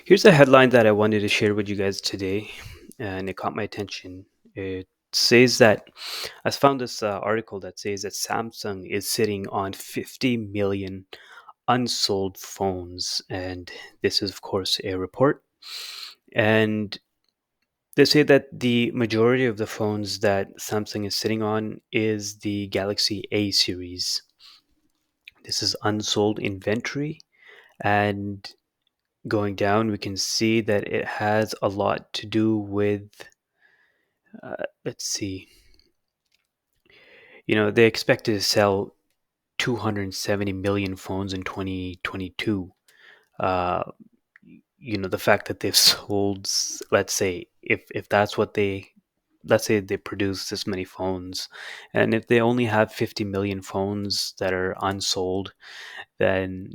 Here's a headline that I wanted to share with you guys today, and it caught my attention. It says that I found this article that says that Samsung is sitting on 50 million unsold phones, and this is, of course, a report. And they say that the majority of the phones that Samsung is sitting on is the Galaxy A series. This is unsold inventory, and going down, we can see that it has a lot to do with, let's see, they expected to sell 270 million phones in 2022. Uh, the fact that they've sold, let's say, if that's what let's say they produce this many phones, and if they only have 50 million phones that are unsold, then,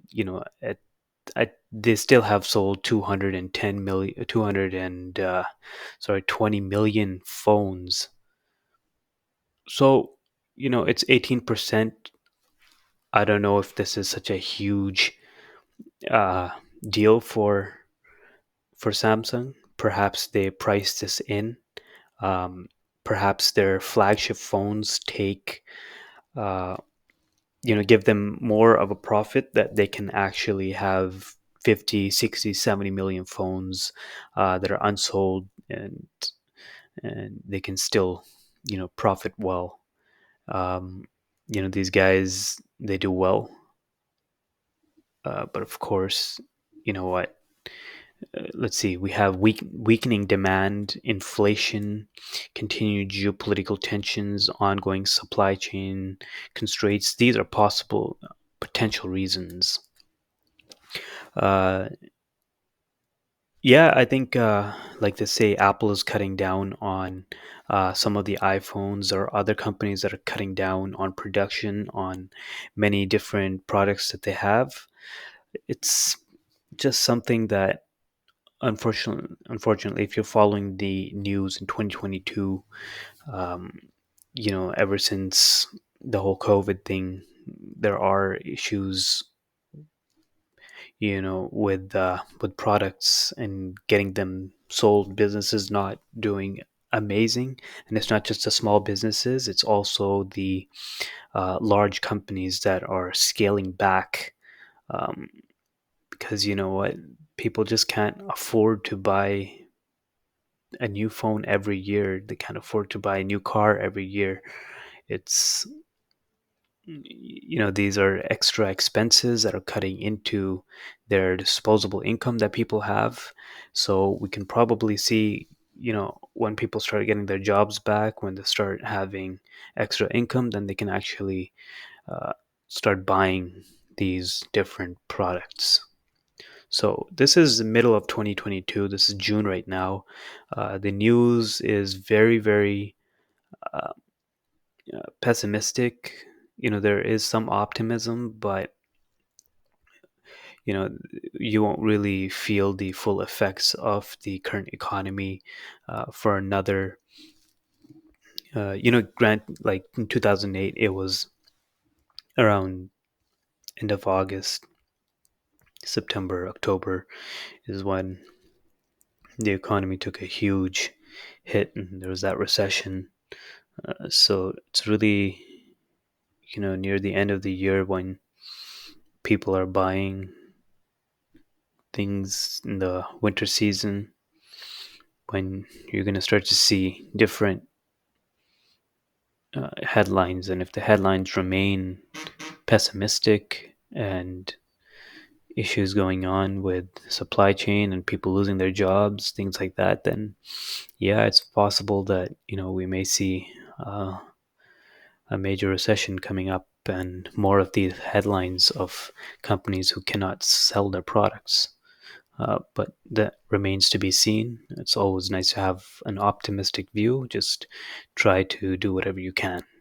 they still have sold 210 million, 200 and, sorry, 20 million phones. So, it's 18%. I don't know if this is such a huge uh, deal for Samsung. Perhaps they priced this in. Um, Perhaps their flagship phones uh, give them more of a profit that they can actually have 50, 60, 70 million phones that are unsold, and they can still, profit well. Um, these guys, they do well. But of course, you know what? Let's see. We have weakening demand, inflation, continued geopolitical tensions, ongoing supply chain constraints. These are possible potential reasons. Uh, yeah, I think, like they say, Apple is cutting down on some of the iPhones. Or other companies that are cutting down on production on many different products that they have. It's just something that, unfortunately, if you're following the news in 2022, um, ever since the whole COVID thing, there are issues, with products and getting them sold. Businesses not doing amazing, and it's not just the small businesses; it's also the large companies that are scaling back, um, because you know what, people just can't afford to buy a new phone every year. They can't afford to buy a new car every year. It's, these are extra expenses that are cutting into their disposable income that people have. So we can probably see, when people start getting their jobs back, when they start having extra income, then they can actually uh, start buying these different products. So this is the middle of 2022. This is June right now. The news is very, very uh, pessimistic. There is some optimism, but you know, you won't really feel the full effects of the current economy for another. Grant, like in 2008, it was around end of August, September, October is when the economy took a huge hit, and there was that recession. So it's really, near the end of the year when people are buying things in the winter season, when you're going to start to see different headlines. And if the headlines remain pessimistic and issues going on with supply chain and people losing their jobs, things like that, then yeah, it's possible that, we may see a major recession coming up, and more of these headlines of companies who cannot sell their products. But that remains to be seen. It's always nice to have an optimistic view. Just try to do whatever you can.